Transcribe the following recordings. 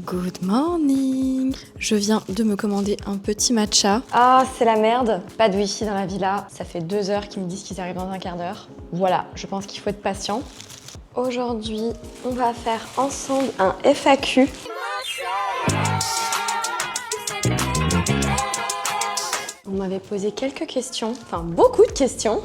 Good morning. Je viens de me commander un petit matcha. Ah, c'est la merde. Pas de wifi dans la villa. Ça fait 2 heures qu'ils me disent qu'ils arrivent dans un quart d'heure. Voilà, je pense qu'il faut être patient. Aujourd'hui, on va faire ensemble un FAQ. On m'avait posé quelques questions, enfin beaucoup de questions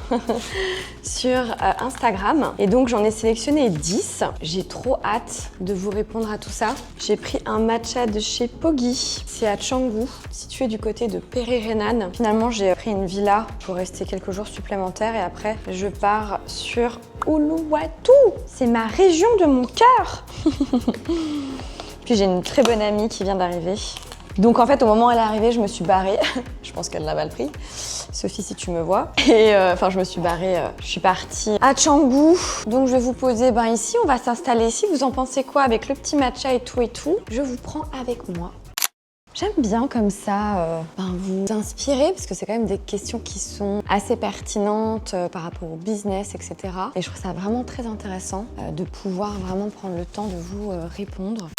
sur Instagram. Et donc j'en ai sélectionné 10. J'ai trop hâte de vous répondre à tout ça. J'ai pris un matcha de chez Poggy. C'est à Canggu, situé du côté de Péry-Rhénane. Finalement, j'ai pris une villa pour rester quelques jours supplémentaires et après, je pars sur Uluwatu. C'est ma région de mon cœur. Puis j'ai une très bonne amie qui vient d'arriver. Donc en fait, au moment où elle est arrivée, je me suis barrée. Je pense qu'elle l'a mal pris. Sophie, si tu me vois. Et je me suis barrée, je suis partie à Canggu. Donc je vais vous poser, ici, on va s'installer ici. Vous en pensez quoi avec le petit matcha et tout. Je vous prends avec moi. J'aime bien comme ça vous inspirer parce que c'est quand même des questions qui sont assez pertinentes par rapport au business, etc. Et je trouve ça vraiment très intéressant de pouvoir vraiment prendre le temps de vous répondre.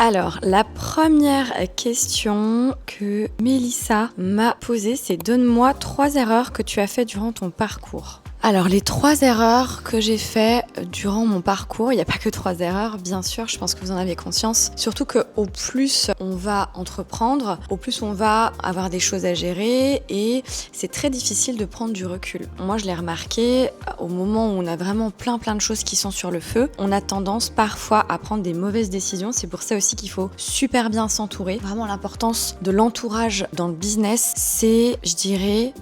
Alors, la première question que Mélissa m'a posée, c'est donne-moi 3 erreurs que tu as fait durant ton parcours. Alors, les 3 erreurs que j'ai fait durant mon parcours, il n'y a pas que 3 erreurs, bien sûr, je pense que vous en avez conscience. Surtout qu'au plus on va entreprendre, au plus on va avoir des choses à gérer et c'est très difficile de prendre du recul. Moi, je l'ai remarqué, au moment où on a vraiment plein de choses qui sont sur le feu, on a tendance parfois à prendre des mauvaises décisions. C'est pour ça aussi qu'il faut super bien s'entourer. Vraiment, l'importance de l'entourage dans le business, c'est, je dirais,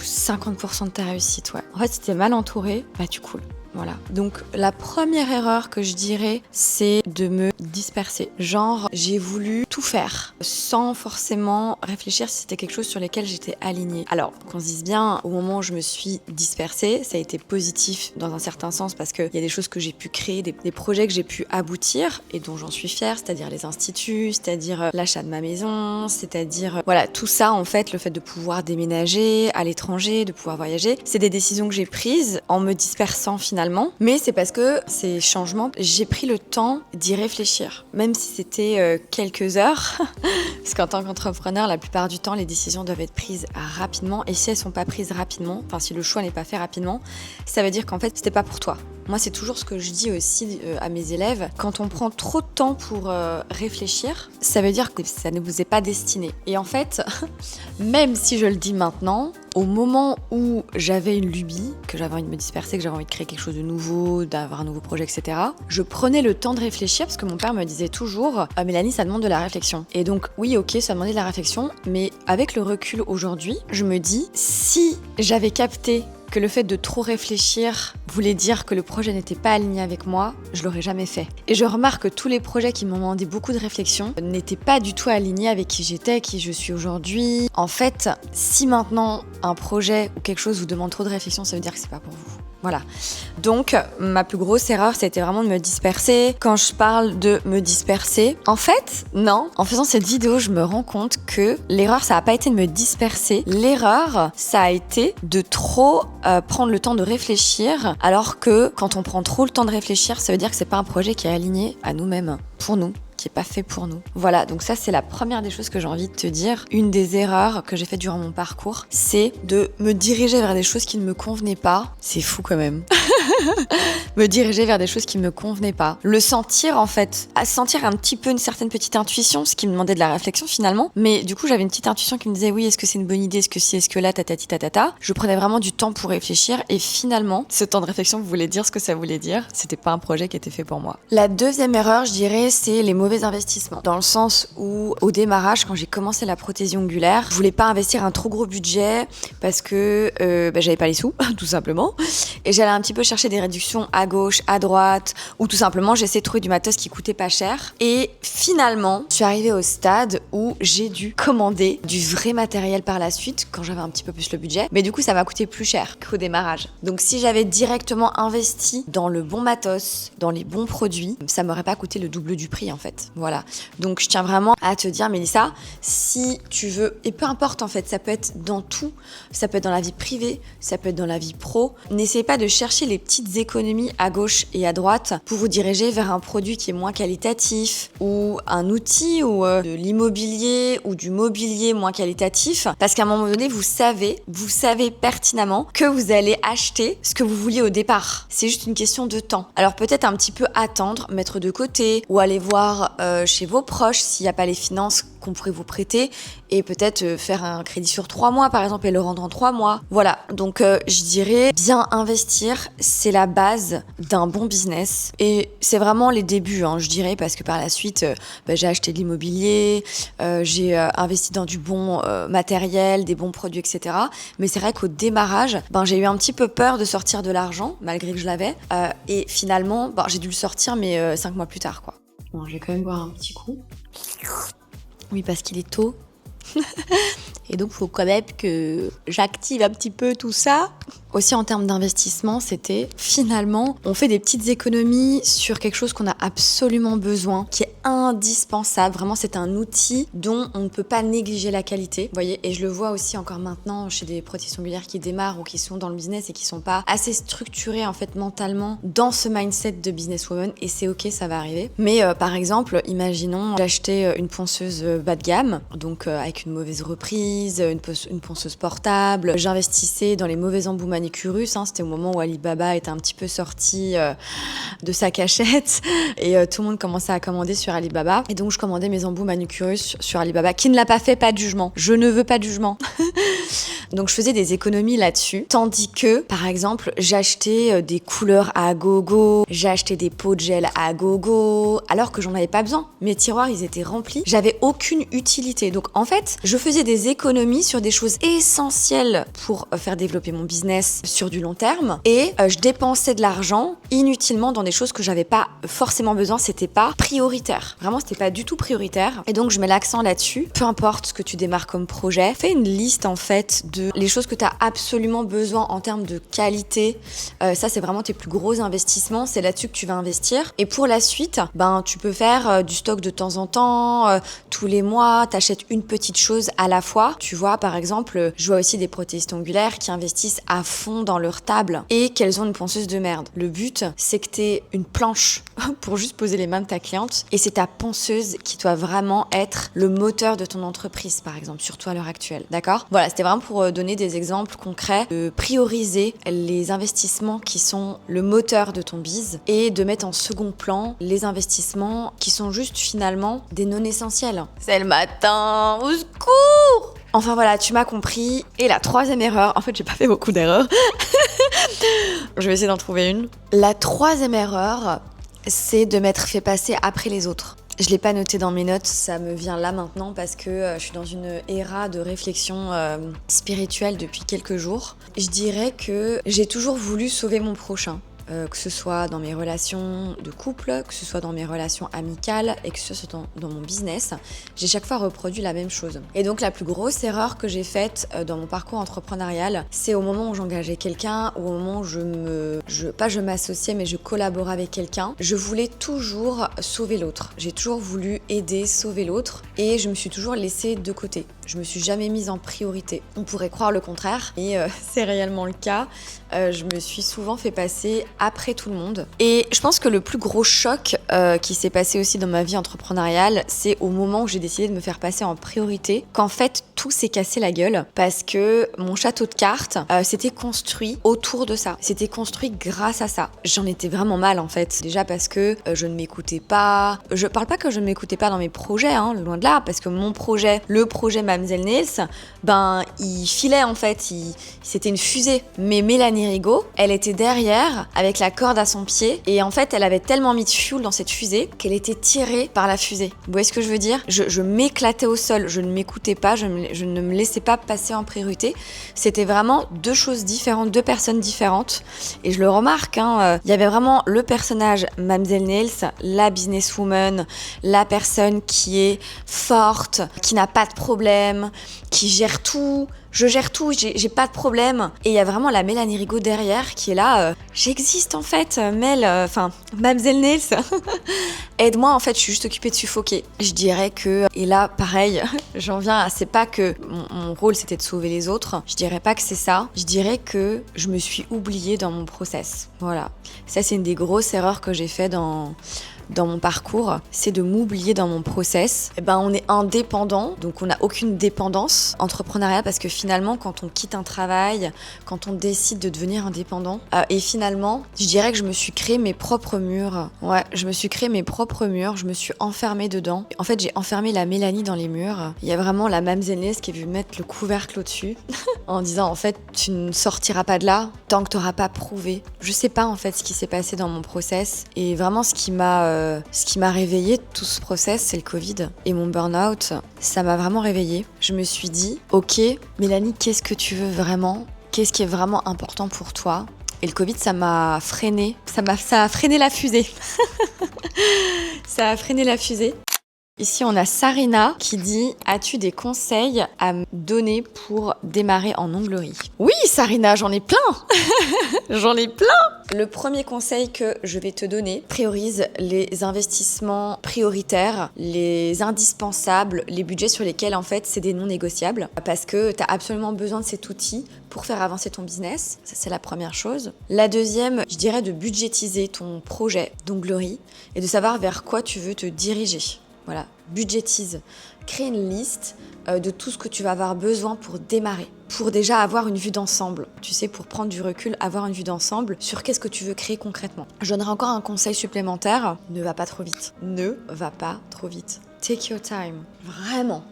50% de ta réussite, ouais. En fait, si t'es mal entouré, tu coules. Voilà. Donc, la première erreur que je dirais, c'est de me disperser. Genre, j'ai voulu tout faire sans forcément réfléchir si c'était quelque chose sur lequel j'étais alignée. Alors, qu'on se dise bien, au moment où je me suis dispersée, ça a été positif dans un certain sens parce qu'il y a des choses que j'ai pu créer, des projets que j'ai pu aboutir et dont j'en suis fière, c'est-à-dire les instituts, c'est-à-dire l'achat de ma maison, c'est-à-dire, tout ça, en fait, le fait de pouvoir déménager à l'étranger, de pouvoir voyager, c'est des décisions que j'ai prises en me dispersant finalement. Mais c'est parce que ces changements, j'ai pris le temps d'y réfléchir, même si c'était quelques heures, parce qu'en tant qu'entrepreneur, la plupart du temps, les décisions doivent être prises rapidement, et si elles sont pas prises rapidement, si le choix n'est pas fait rapidement, ça veut dire qu'en fait, c'était pas pour toi. Moi, c'est toujours ce que je dis aussi à mes élèves. Quand on prend trop de temps pour réfléchir, ça veut dire que ça ne vous est pas destiné. Et en fait, même si je le dis maintenant, au moment où j'avais une lubie, que j'avais envie de me disperser, que j'avais envie de créer quelque chose de nouveau, d'avoir un nouveau projet, etc., je prenais le temps de réfléchir parce que mon père me disait toujours « Mélanie, ça demande de la réflexion ». Et donc, oui, ok, ça demandait de la réflexion, mais avec le recul aujourd'hui, je me dis, si j'avais capté que le fait de trop réfléchir voulait dire que le projet n'était pas aligné avec moi, je l'aurais jamais fait. Et je remarque que tous les projets qui m'ont demandé beaucoup de réflexion n'étaient pas du tout alignés avec qui j'étais, qui je suis aujourd'hui. En fait, si maintenant un projet ou quelque chose vous demande trop de réflexion, ça veut dire que c'est pas pour vous. Voilà. Donc, ma plus grosse erreur, c'était vraiment de me disperser. Quand je parle de me disperser, en fait, non. En faisant cette vidéo, je me rends compte que l'erreur, ça n'a pas été de me disperser. L'erreur, ça a été de trop prendre le temps de réfléchir, alors que quand on prend trop le temps de réfléchir, ça veut dire que c'est pas un projet qui est aligné à nous-mêmes, pour nous, qui est pas fait pour nous. Voilà, donc ça c'est la première des choses que j'ai envie de te dire. Une des erreurs que j'ai fait durant mon parcours, c'est de me diriger vers des choses qui ne me convenaient pas. C'est fou quand même. Me diriger vers des choses qui ne me convenaient pas. Le sentir en fait, à sentir un petit peu une certaine petite intuition, ce qui me demandait de la réflexion finalement. Mais du coup j'avais une petite intuition qui me disait oui, est-ce que c'est une bonne idée, est-ce que si, est-ce que là, tatati tatata. Je prenais vraiment du temps pour réfléchir et finalement, ce temps de réflexion voulait dire ce que ça voulait dire. C'était pas un projet qui était fait pour moi. La deuxième erreur, je dirais, c'est les mauvais investissements. Dans le sens où, au démarrage, quand j'ai commencé la prothésie ongulaire, je voulais pas investir un trop gros budget parce que j'avais pas les sous, tout simplement. Et j'allais un petit peu chercher des réductions à gauche, à droite, ou tout simplement j'essayais de trouver du matos qui coûtait pas cher. Et finalement, je suis arrivée au stade où j'ai dû commander du vrai matériel par la suite, quand j'avais un petit peu plus le budget. Mais du coup, ça m'a coûté plus cher qu'au démarrage. Donc si j'avais directement investi dans le bon matos, dans les bons produits, ça m'aurait pas coûté le double du prix en fait. Voilà. Donc je tiens vraiment à te dire, Mélissa, si tu veux, et peu importe en fait, ça peut être dans tout, ça peut être dans la vie privée, ça peut être dans la vie pro, n'essayez pas de chercher les petits petites économies à gauche et à droite pour vous diriger vers un produit qui est moins qualitatif ou un outil ou de l'immobilier ou du mobilier moins qualitatif. Parce qu'à un moment donné, vous savez pertinemment que vous allez acheter ce que vous vouliez au départ. C'est juste une question de temps. Alors peut-être un petit peu attendre, mettre de côté ou aller voir chez vos proches s'il n'y a pas les finances qu'on pourrait vous prêter et peut-être faire un crédit sur 3 mois par exemple et le rendre en 3 mois. Voilà, donc je dirais bien investir, c'est la base d'un bon business et c'est vraiment les débuts, je dirais, parce que par la suite j'ai acheté de l'immobilier, j'ai investi dans du bon matériel, des bons produits, etc. Mais c'est vrai qu'au démarrage, j'ai eu un petit peu peur de sortir de l'argent malgré que je l'avais et finalement j'ai dû le sortir mais 5 mois plus tard quoi. Bon, je vais quand même boire un petit coup. Oui, parce qu'il est tôt. Et donc, il faut quand même que j'active un petit peu tout ça. Aussi, en termes d'investissement, c'était finalement, on fait des petites économies sur quelque chose qu'on a absolument besoin, qui est indispensable. Vraiment, c'est un outil dont on ne peut pas négliger la qualité. Vous voyez, et je le vois aussi encore maintenant chez des prothèses ongulaires qui démarrent ou qui sont dans le business et qui sont pas assez structurés en fait mentalement dans ce mindset de businesswoman. Et c'est ok, ça va arriver. Mais par exemple, imaginons, j'achetais une ponceuse bas de gamme, donc avec une mauvaise reprise, une ponceuse portable. J'investissais dans les mauvais embouts manicurus, c'était au moment où Alibaba était un petit peu sorti de sa cachette et tout le monde commençait à commander sur Alibaba. Et donc je commandais mes embouts manicurus sur Alibaba. Qui ne l'a pas fait, pas de jugement. Je ne veux pas de jugement. Donc je faisais des économies là-dessus. Tandis que, par exemple, j'achetais des couleurs à gogo, j'achetais des pots de gel à gogo, alors que j'en avais pas besoin. Mes tiroirs, ils étaient remplis. J'avais aucune utilité. Donc en fait, je faisais des économies sur des choses essentielles pour faire développer mon business sur du long terme. Et je dépensais de l'argent inutilement dans des choses que j'avais pas forcément besoin. C'était pas prioritaire. Vraiment, c'était pas du tout prioritaire. Et donc je mets l'accent là-dessus. Peu importe ce que tu démarres comme projet, fais une liste en fait de les choses que tu as absolument besoin en termes de qualité. Ça, c'est vraiment tes plus gros investissements. C'est là-dessus que tu vas investir. Et pour la suite, tu peux faire du stock de temps en temps. Tous les mois, t'achètes une petite chose à la fois. Tu vois, par exemple, je vois aussi des prothésistes ongulaires qui investissent à fond dans leur table et qu'elles ont une ponceuse de merde. Le but, c'est que t'aies une planche pour juste poser les mains de ta cliente et c'est ta ponceuse qui doit vraiment être le moteur de ton entreprise, par exemple, surtout à l'heure actuelle. D'accord ? Voilà, c'était vraiment pour donner des exemples concrets, de prioriser les investissements qui sont le moteur de ton biz et de mettre en second plan les investissements qui sont juste finalement des non essentiels. C'est le matin, au secours! Enfin voilà, tu m'as compris. Et la troisième erreur, en fait j'ai pas fait beaucoup d'erreurs. Je vais essayer d'en trouver une. La troisième erreur, c'est de m'être fait passer après les autres. Je l'ai pas noté dans mes notes, ça me vient là maintenant parce que je suis dans une ère de réflexion spirituelle depuis quelques jours. Je dirais que j'ai toujours voulu sauver mon prochain. Que ce soit dans mes relations de couple, que ce soit dans mes relations amicales et que ce soit dans mon business, j'ai chaque fois reproduit la même chose. Et donc la plus grosse erreur que j'ai faite dans mon parcours entrepreneurial, c'est au moment où j'engageais quelqu'un, ou au moment où je m'associais, mais je collaborais avec quelqu'un, je voulais toujours sauver l'autre. J'ai toujours voulu aider, sauver l'autre, et je me suis toujours laissée de côté. Je me suis jamais mise en priorité. On pourrait croire le contraire, et c'est réellement le cas. Je me suis souvent fait passer après tout le monde. Et je pense que le plus gros choc qui s'est passé aussi dans ma vie entrepreneuriale, c'est au moment où j'ai décidé de me faire passer en priorité, qu'en fait tout s'est cassé la gueule parce que mon château de cartes s'était construit autour de ça. C'était construit grâce à ça. J'en étais vraiment mal en fait. Déjà parce que je ne m'écoutais pas. Je parle pas que je ne m'écoutais pas dans mes projets, loin de là, parce que mon projet, le projet Mamzelle Nails, il filait en fait. C'était une fusée. Mais Mélanie Rigaud, elle était derrière avec la corde à son pied et en fait elle avait tellement mis de fuel dans cette fusée qu'elle était tirée par la fusée. Vous voyez ce que je veux dire ? Je m'éclatais au sol, je ne m'écoutais pas, je ne me laissais pas passer en priorité. C'était vraiment deux choses différentes, deux personnes différentes et je le remarque, il y avait vraiment le personnage Mamzelle Nails, la businesswoman, la personne qui est forte, qui n'a pas de problème, qui gère tout, je gère tout, j'ai pas de problème. Et il y a vraiment la Mélanie Rigaud derrière qui est là, j'existe en fait, Mamzelle Nails, aide-moi en fait, je suis juste occupée de suffoquer. Je dirais que, et là pareil, j'en viens à, c'est pas que mon rôle c'était de sauver les autres, je dirais pas que c'est ça, je dirais que je me suis oubliée dans mon process. Voilà, ça c'est une des grosses erreurs que j'ai fait dans mon parcours, c'est de m'oublier dans mon process. On est indépendant, donc on n'a aucune dépendance entrepreneuriale parce que finalement, quand on quitte un travail, quand on décide de devenir indépendant, et finalement, je dirais que je me suis créé mes propres murs. Ouais, je me suis créé mes propres murs, je me suis enfermée dedans. En fait, j'ai enfermé la Mélanie dans les murs. Il y a vraiment la Mamzelle Nails qui est venue mettre le couvercle au-dessus en disant en fait, tu ne sortiras pas de là tant que tu n'auras pas prouvé. Je sais pas en fait ce qui s'est passé dans mon process et vraiment ce qui m'a réveillée de tout ce process, c'est le Covid et mon burn-out. Ça m'a vraiment réveillée. Je me suis dit, ok, Mélanie, qu'est-ce que tu veux vraiment ? Qu'est-ce qui est vraiment important pour toi ? Et le Covid, ça m'a freiné. Ça a freiné la fusée. Ça a freiné la fusée. Ici, on a Sarina qui dit « As-tu des conseils à me donner pour démarrer en onglerie ?» Oui, Sarina, j'en ai plein. J'en ai plein. Le premier conseil que je vais te donner, priorise les investissements prioritaires, les indispensables, les budgets sur lesquels en fait c'est des non négociables parce que tu as absolument besoin de cet outil pour faire avancer ton business. Ça, c'est la première chose. La deuxième, je dirais de budgétiser ton projet d'onglerie et de savoir vers quoi tu veux te diriger. Voilà, budgétise. Crée une liste de tout ce que tu vas avoir besoin pour démarrer. Pour déjà avoir une vue d'ensemble. Tu sais, pour prendre du recul, avoir une vue d'ensemble sur qu'est-ce que tu veux créer concrètement. Je donnerai encore un conseil supplémentaire. Ne va pas trop vite. Ne va pas trop vite. Take your time. Vraiment.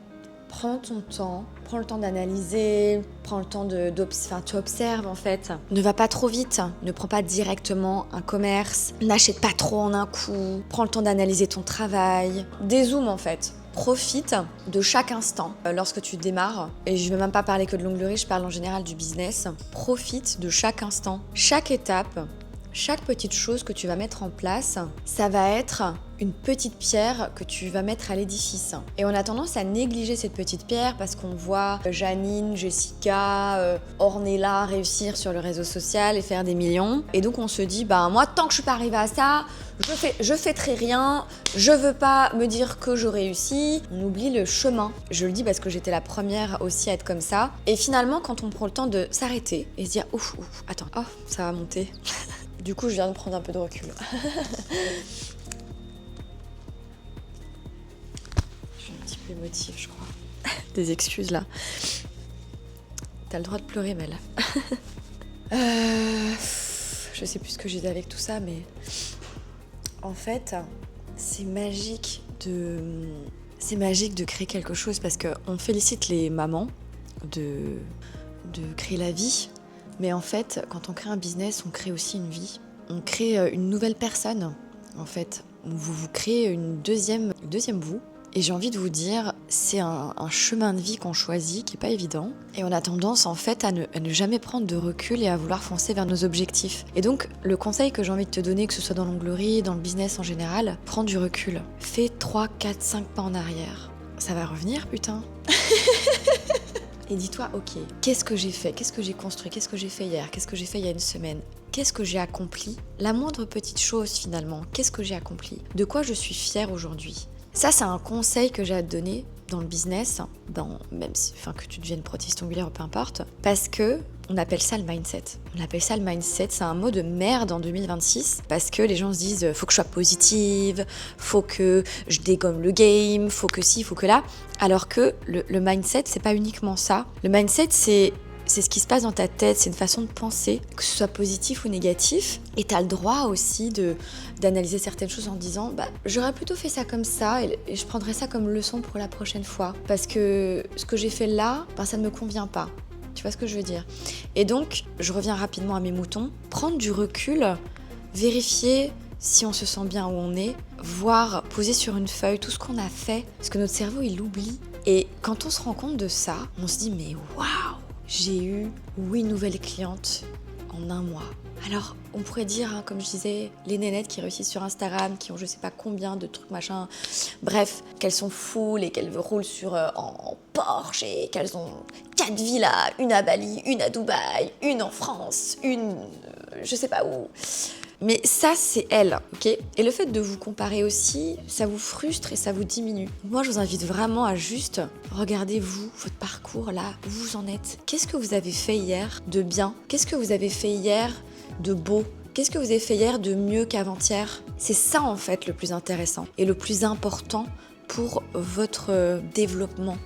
Prends ton temps. Prends le temps d'analyser. Prends le temps tu observes en fait. Ne va pas trop vite. Ne prends pas directement un commerce. N'achète pas trop en un coup. Prends le temps d'analyser ton travail. Dézoome en fait. Profite de chaque instant lorsque tu démarres. Et je ne vais même pas parler que de l'onglerie, je parle en général du business. Profite de chaque instant. Chaque étape, chaque petite chose que tu vas mettre en place, ça va être une petite pierre que tu vas mettre à l'édifice. Et on a tendance à négliger cette petite pierre parce qu'on voit Janine, Jessica, Ornella réussir sur le réseau social et faire des millions. Et donc on se dit, moi tant que je suis pas arrivée à ça, je fais très rien, je veux pas me dire que je réussis. On oublie le chemin. Je le dis parce que j'étais la première aussi à être comme ça. Et finalement, quand on prend le temps de s'arrêter et se dire, attends, ça va monter. Du coup, je viens de prendre un peu de recul. Émotive, je crois. Des excuses là. T'as le droit de pleurer, Mel. Je sais plus ce que j'ai dit avec tout ça, mais en fait, c'est magique de créer quelque chose parce qu'on félicite les mamans de créer la vie, mais en fait, quand on crée un business, on crée aussi une vie. On crée une nouvelle personne, en fait. Vous créez une deuxième vous. Et j'ai envie de vous dire, c'est un chemin de vie qu'on choisit qui n'est pas évident. Et on a tendance en fait à ne jamais prendre de recul et à vouloir foncer vers nos objectifs. Et donc, le conseil que j'ai envie de te donner, que ce soit dans l'onglerie, dans le business en général, prends du recul. Fais 3, 4, 5 pas en arrière. Ça va revenir, putain. Et dis-toi, ok, qu'est-ce que j'ai fait ? Qu'est-ce que j'ai construit ? Qu'est-ce que j'ai fait hier ? Qu'est-ce que j'ai fait il y a une semaine ? Qu'est-ce que j'ai accompli ? La moindre petite chose finalement, qu'est-ce que j'ai accompli ? De quoi je suis fière aujourd'hui ? Ça, c'est un conseil que j'ai à te donner dans le business, que tu deviennes prothésiste ongulaire ou peu importe, parce que on appelle ça le mindset. C'est un mot de merde en 2026, parce que les gens se disent faut que je sois positive, faut que je dégomme le game, faut que ci, faut que là, alors que le mindset, c'est pas uniquement ça. Le mindset, c'est ce qui se passe dans ta tête, c'est une façon de penser, que ce soit positif ou négatif. Et tu as le droit aussi d'analyser certaines choses en disant j'aurais plutôt fait ça comme ça et je prendrais ça comme leçon pour la prochaine fois. Parce que ce que j'ai fait là, ça ne me convient pas. Tu vois ce que je veux dire ? Et donc, je reviens rapidement à mes moutons. Prendre du recul, vérifier si on se sent bien où on est, voire poser sur une feuille tout ce qu'on a fait, parce que notre cerveau, il l'oublie. Et quand on se rend compte de ça, on se dit mais waouh ! J'ai eu 8 nouvelles clientes en un mois. Alors, on pourrait dire, comme je disais, les nénettes qui réussissent sur Instagram, qui ont je sais pas combien de trucs, machin. Bref, qu'elles sont full et qu'elles roulent en Porsche et qu'elles ont 4 villas, une à Bali, une à Dubaï, une en France, une je sais pas où. Mais ça, c'est elle, ok ? Et le fait de vous comparer aussi, ça vous frustre et ça vous diminue. Moi, je vous invite vraiment à juste regarder vous, votre parcours, là, où vous en êtes. Qu'est-ce que vous avez fait hier de bien ? Qu'est-ce que vous avez fait hier de beau ? Qu'est-ce que vous avez fait hier de mieux qu'avant-hier ? C'est ça, en fait, le plus intéressant et le plus important pour votre développement.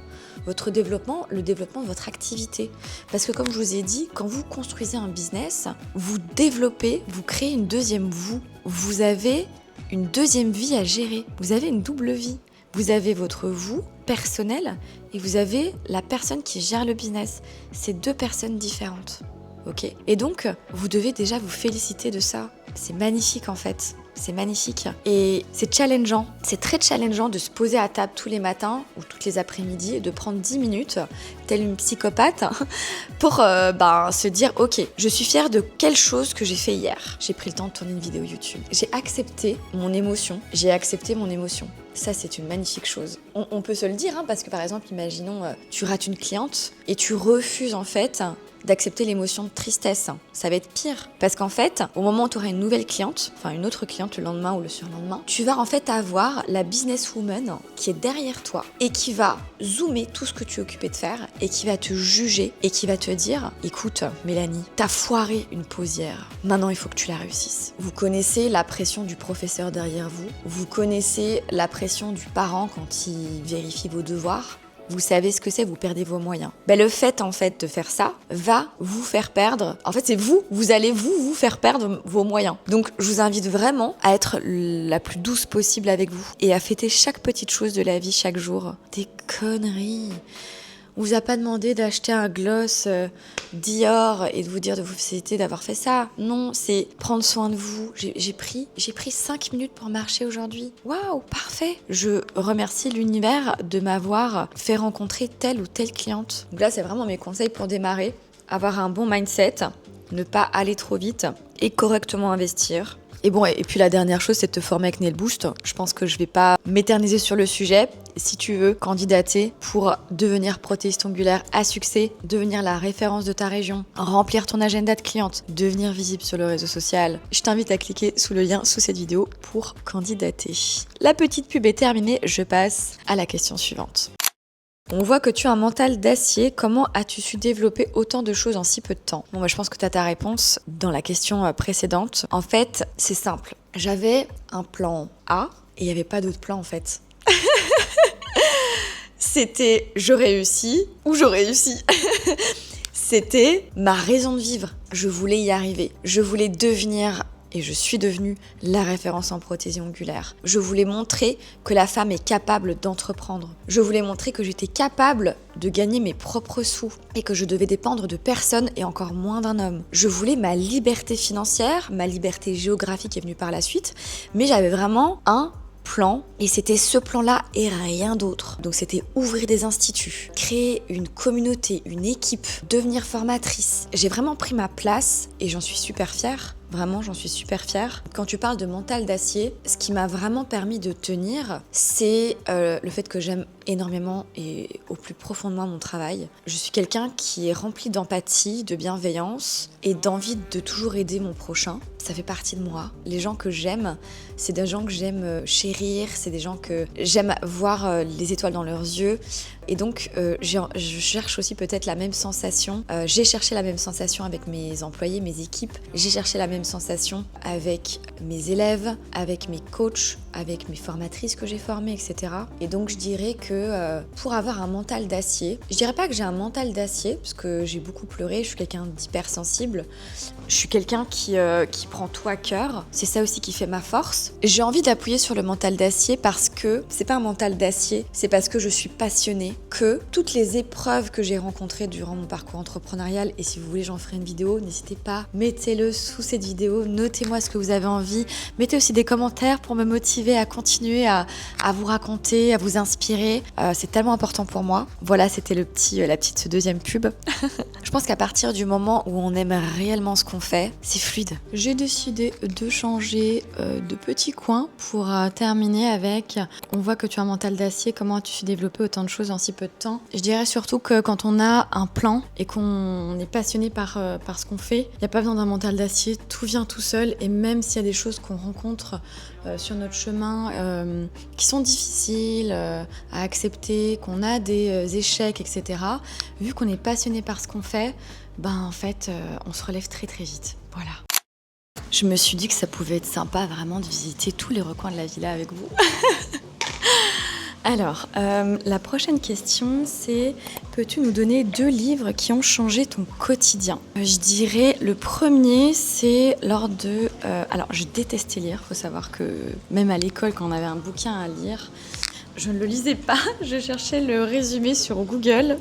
Votre développement, le développement de votre activité. Parce que comme je vous ai dit, quand vous construisez un business, vous développez, vous créez une deuxième vous. Vous avez une deuxième vie à gérer. Vous avez une double vie. Vous avez votre vous personnel et vous avez la personne qui gère le business. C'est 2 personnes différentes. Ok ? Et donc, vous devez déjà vous féliciter de ça. C'est magnifique en fait. C'est magnifique. Et c'est challengeant. C'est très challengeant de se poser à table tous les matins ou toutes les après-midi et de prendre 10 minutes, telle une psychopathe, pour se dire « Ok, je suis fière de quelque chose que j'ai fait hier. J'ai pris le temps de tourner une vidéo YouTube. J'ai accepté mon émotion. J'ai accepté mon émotion. » Ça, c'est une magnifique chose. On peut se le dire, parce que par exemple, imaginons, tu rates une cliente et tu refuses en fait d'accepter l'émotion de tristesse. Ça va être pire. Parce qu'en fait, au moment où tu auras une nouvelle cliente, enfin une autre cliente le lendemain ou le surlendemain, tu vas en fait avoir la businesswoman qui est derrière toi et qui va zoomer tout ce que tu es occupé de faire et qui va te juger et qui va te dire « Écoute, Mélanie, t'as foiré une pause hier. Maintenant, il faut que tu la réussisses. » Vous connaissez la pression du professeur derrière vous. Vous connaissez la pression du parent quand il vérifie vos devoirs. Vous savez ce que c'est, vous perdez vos moyens. Le fait en fait de faire ça va vous faire perdre. En fait, c'est vous allez vous faire perdre vos moyens. Donc, je vous invite vraiment à être la plus douce possible avec vous et à fêter chaque petite chose de la vie chaque jour. Des conneries. On vous a pas demandé d'acheter un gloss Dior et de vous dire de vous féliciter d'avoir fait ça. Non, c'est prendre soin de vous. J'ai pris 5 minutes pour marcher aujourd'hui. Waouh, parfait. Je remercie l'univers de m'avoir fait rencontrer telle ou telle cliente. Donc là, c'est vraiment mes conseils pour démarrer. Avoir un bon mindset, ne pas aller trop vite et correctement investir. Et puis la dernière chose, c'est de te former avec Nail Boost. Je pense que je vais pas m'éterniser sur le sujet. Si tu veux candidater pour devenir protéiste ongulaire à succès, devenir la référence de ta région, remplir ton agenda de cliente, devenir visible sur le réseau social, je t'invite à cliquer sous le lien sous cette vidéo pour candidater. La petite pub est terminée, je passe à la question suivante. On voit que tu as un mental d'acier. Comment as-tu su développer autant de choses en si peu de temps ? Je pense que tu as ta réponse dans la question précédente. En fait, c'est simple. J'avais un plan A et il n'y avait pas d'autre plan en fait. C'était je réussis ou je réussis. C'était ma raison de vivre. Je voulais y arriver. Je voulais devenir... Et je suis devenue la référence en prothésie ongulaire. Je voulais montrer que la femme est capable d'entreprendre. Je voulais montrer que j'étais capable de gagner mes propres sous et que je devais dépendre de personne et encore moins d'un homme. Je voulais ma liberté financière, ma liberté géographique est venue par la suite, mais j'avais vraiment un plan et c'était ce plan-là et rien d'autre. Donc c'était ouvrir des instituts, créer une communauté, une équipe, devenir formatrice. J'ai vraiment pris ma place et j'en suis super fière. Vraiment, j'en suis super fière. Quand tu parles de mental d'acier, ce qui m'a vraiment permis de tenir, c'est le fait que j'aime énormément et au plus profond de moi mon travail. Je suis quelqu'un qui est rempli d'empathie, de bienveillance et d'envie de toujours aider mon prochain. Ça fait partie de moi. Les gens que j'aime, c'est des gens que j'aime chérir, c'est des gens que j'aime voir les étoiles dans leurs yeux. Et donc, je cherche aussi peut-être la même sensation. J'ai cherché la même sensation avec mes employés, mes équipes. J'ai cherché la même sensation avec mes élèves, avec mes coachs, avec mes formatrices que j'ai formées, etc. Et donc, je dirais que pour avoir un mental d'acier, je dirais pas que j'ai un mental d'acier, parce que j'ai beaucoup pleuré, je suis quelqu'un d'hypersensible. Je suis quelqu'un qui prend tout à cœur. C'est ça aussi qui fait ma force. J'ai envie d'appuyer sur le mental d'acier parce que c'est pas un mental d'acier, c'est parce que je suis passionnée, que toutes les épreuves que j'ai rencontrées durant mon parcours entrepreneurial, et si vous voulez j'en ferai une vidéo, n'hésitez pas, mettez-le sous cette vidéo, notez-moi ce que vous avez envie, mettez aussi des commentaires pour me motiver à continuer à vous raconter, à vous inspirer, c'est tellement important pour moi. Voilà, c'était la petite deuxième pub. Je pense qu'à partir du moment où on aime réellement ce qu'on fait, c'est fluide. J'ai décidé de changer de petit coin pour terminer avec on voit que tu as un mental d'acier, comment as-tu su développer autant de choses en si peu de temps. Je dirais surtout que quand on a un plan et qu'on est passionné par ce qu'on fait, il n'y a pas besoin d'un mental d'acier, tout vient tout seul, et même s'il y a des choses qu'on rencontre sur notre chemin qui sont difficiles à accepter, qu'on a des échecs, etc. Vu qu'on est passionné par ce qu'on fait, en fait, on se relève très très vite. Voilà. Je me suis dit que ça pouvait être sympa vraiment de visiter tous les recoins de la villa avec vous. Alors, la prochaine question, c'est peux-tu nous donner 2 livres qui ont changé ton quotidien ? Je dirais le premier, c'est lors de... alors, je détestais lire, faut savoir que même à l'école, quand on avait un bouquin à lire, je ne le lisais pas, je cherchais le résumé sur Google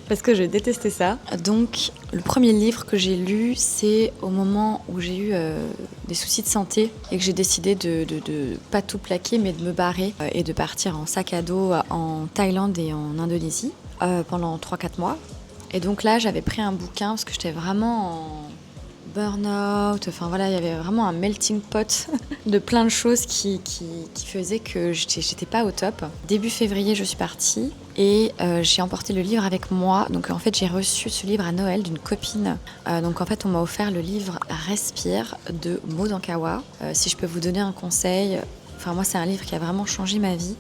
parce que je détestais ça. Donc, le premier livre que j'ai lu, c'est au moment où j'ai eu des soucis de santé et que j'ai décidé de pas tout plaquer, mais de me barrer et de partir en sac à dos en Thaïlande et en Indonésie pendant 3-4 mois. Et donc là, j'avais pris un bouquin parce que j'étais vraiment en burn-out, enfin voilà, il y avait vraiment un melting pot de plein de choses qui faisaient que j'étais pas au top. Début février, je suis partie et j'ai emporté le livre avec moi. Donc en fait, j'ai reçu ce livre à Noël d'une copine. Donc en fait, on m'a offert le livre Respire de Maud Ankawa. Si je peux vous donner un conseil, enfin moi, c'est un livre qui a vraiment changé ma vie.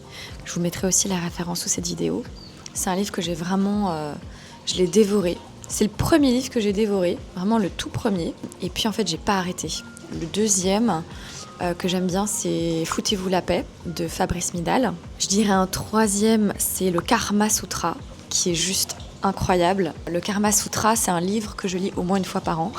Je vous mettrai aussi la référence sous cette vidéo. C'est un livre que j'ai vraiment... je l'ai dévoré. C'est le premier livre que j'ai dévoré, vraiment le tout premier. Et puis en fait, j'ai pas arrêté. Le deuxième que j'aime bien, c'est Foutez-vous la paix de Fabrice Midal. Je dirais un troisième, c'est le Karma Sutra, qui est juste incroyable. Le Karma Sutra, c'est un livre que je lis au moins une fois par an.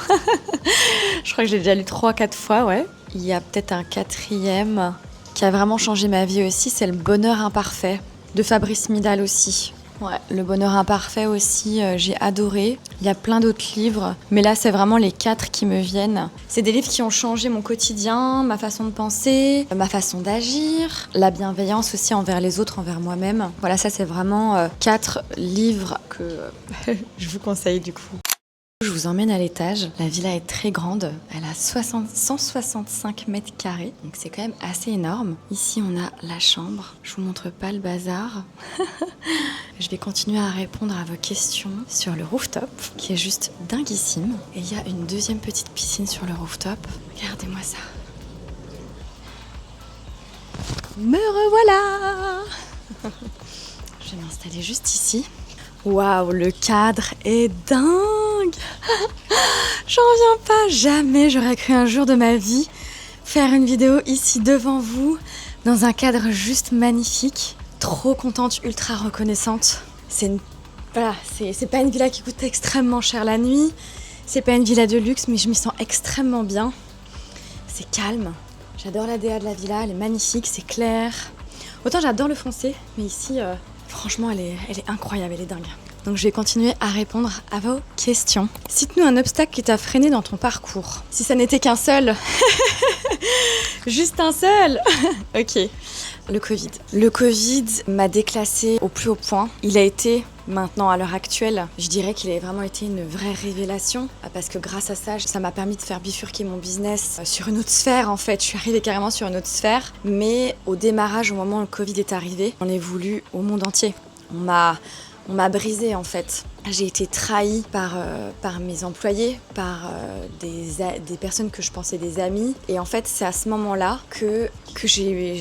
Je crois que j'ai déjà lu 3-4 fois, ouais. Il y a peut-être un quatrième qui a vraiment changé ma vie aussi, c'est Le Bonheur imparfait de Fabrice Midal aussi. Ouais, Le Bonheur imparfait aussi, j'ai adoré. Il y a plein d'autres livres, mais là, c'est vraiment les 4 qui me viennent. C'est des livres qui ont changé mon quotidien, ma façon de penser, ma façon d'agir, la bienveillance aussi envers les autres, envers moi-même. Voilà, ça, c'est vraiment 4 livres que je vous conseille du coup. Je vous emmène à l'étage. La villa est très grande. Elle a 165 mètres carrés. Donc c'est quand même assez énorme. Ici, on a la chambre. Je vous montre pas le bazar. Je vais continuer à répondre à vos questions sur le rooftop, qui est juste dinguissime. Et il y a une deuxième petite piscine sur le rooftop. Regardez-moi ça. Me revoilà. Je vais m'installer juste ici. Waouh, le cadre est dingue. J'en reviens pas, jamais j'aurais cru un jour de ma vie faire une vidéo ici devant vous, dans un cadre juste magnifique. Trop contente, ultra reconnaissante. C'est pas une villa qui coûte extrêmement cher la nuit, c'est pas une villa de luxe, mais je m'y sens extrêmement bien. C'est calme, j'adore la DA de la villa, elle est magnifique, c'est clair. Autant j'adore le foncé, mais ici... franchement, elle est incroyable, elle est dingue. Donc je vais continuer à répondre à vos questions. Cite-nous un obstacle qui t'a freiné dans ton parcours. Si ça n'était qu'un seul. Juste un seul. Ok. Le Covid. Le Covid m'a déclassée au plus haut point. Il a été, maintenant à l'heure actuelle, je dirais qu'il a vraiment été une vraie révélation. Parce que grâce à ça, ça m'a permis de faire bifurquer mon business sur une autre sphère en fait. Je suis arrivée carrément sur une autre sphère. Mais au démarrage, au moment où le Covid est arrivé, on est voulu au monde entier. On m'a brisée en fait. J'ai été trahie par mes employés, par des personnes que je pensais des amis. Et en fait, c'est à ce moment-là que j'ai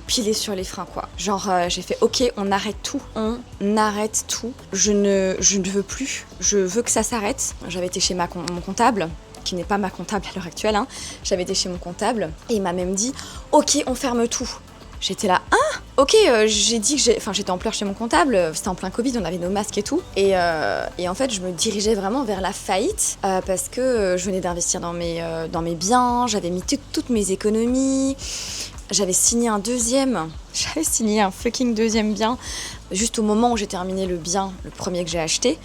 pilé sur les freins, quoi. Genre, j'ai fait OK, on arrête tout. On arrête tout. Je ne veux plus. Je veux que ça s'arrête. J'avais été chez mon comptable, qui n'est pas ma comptable à l'heure actuelle. Hein. J'avais été chez mon comptable et il m'a même dit OK, on ferme tout. J'étais là, ok, j'ai dit que j'étais en pleurs chez mon comptable, c'était en plein Covid, on avait nos masques et tout. Et en fait, je me dirigeais vraiment vers la faillite parce que je venais d'investir dans mes biens, j'avais mis toutes mes économies, j'avais signé un deuxième J'avais signé un fucking deuxième bien juste au moment où j'ai terminé le bien, le premier que j'ai acheté.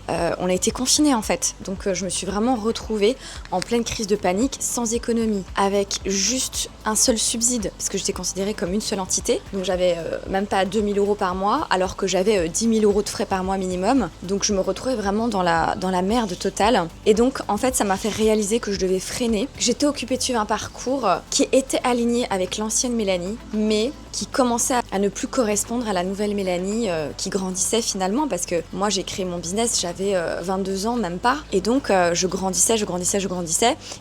On a été confinés en fait. Donc je me suis vraiment retrouvée en pleine crise de panique, sans économie, avec juste un seul subside, parce que j'étais considérée comme une seule entité. Donc j'avais même pas 2 000 € par mois, alors que j'avais 10 000 € de frais par mois minimum. Donc je me retrouvais vraiment dans la merde totale. Et donc en fait ça m'a fait réaliser que je devais freiner. J'étais occupée de suivre un parcours qui était aligné avec l'ancienne Mélanie, mais qui commençait à ne plus correspondre à la nouvelle Mélanie qui grandissait finalement, parce que moi j'ai créé mon business, j'avais 22 ans, même pas, et donc je grandissais,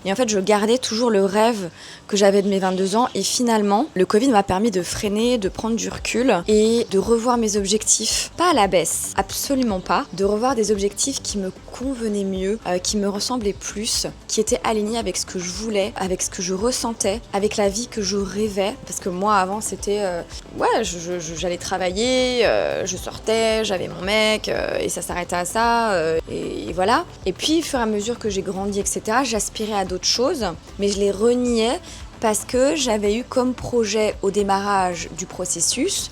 et en fait je gardais toujours le rêve que j'avais de mes 22 ans, et finalement le Covid m'a permis de freiner, de prendre du recul et de revoir mes objectifs, pas à la baisse, absolument pas, de revoir des objectifs qui me convenaient mieux, qui me ressemblaient plus, qui étaient alignés avec ce que je voulais, avec ce que je ressentais, avec la vie que je rêvais, parce que moi avant c'était j'allais travailler, je sortais, j'avais mon mec, et ça s'arrêtait à ça, et voilà. Et puis, au fur et à mesure que j'ai grandi, etc., j'aspirais à d'autres choses, mais je les reniais parce que j'avais eu comme projet au démarrage du processus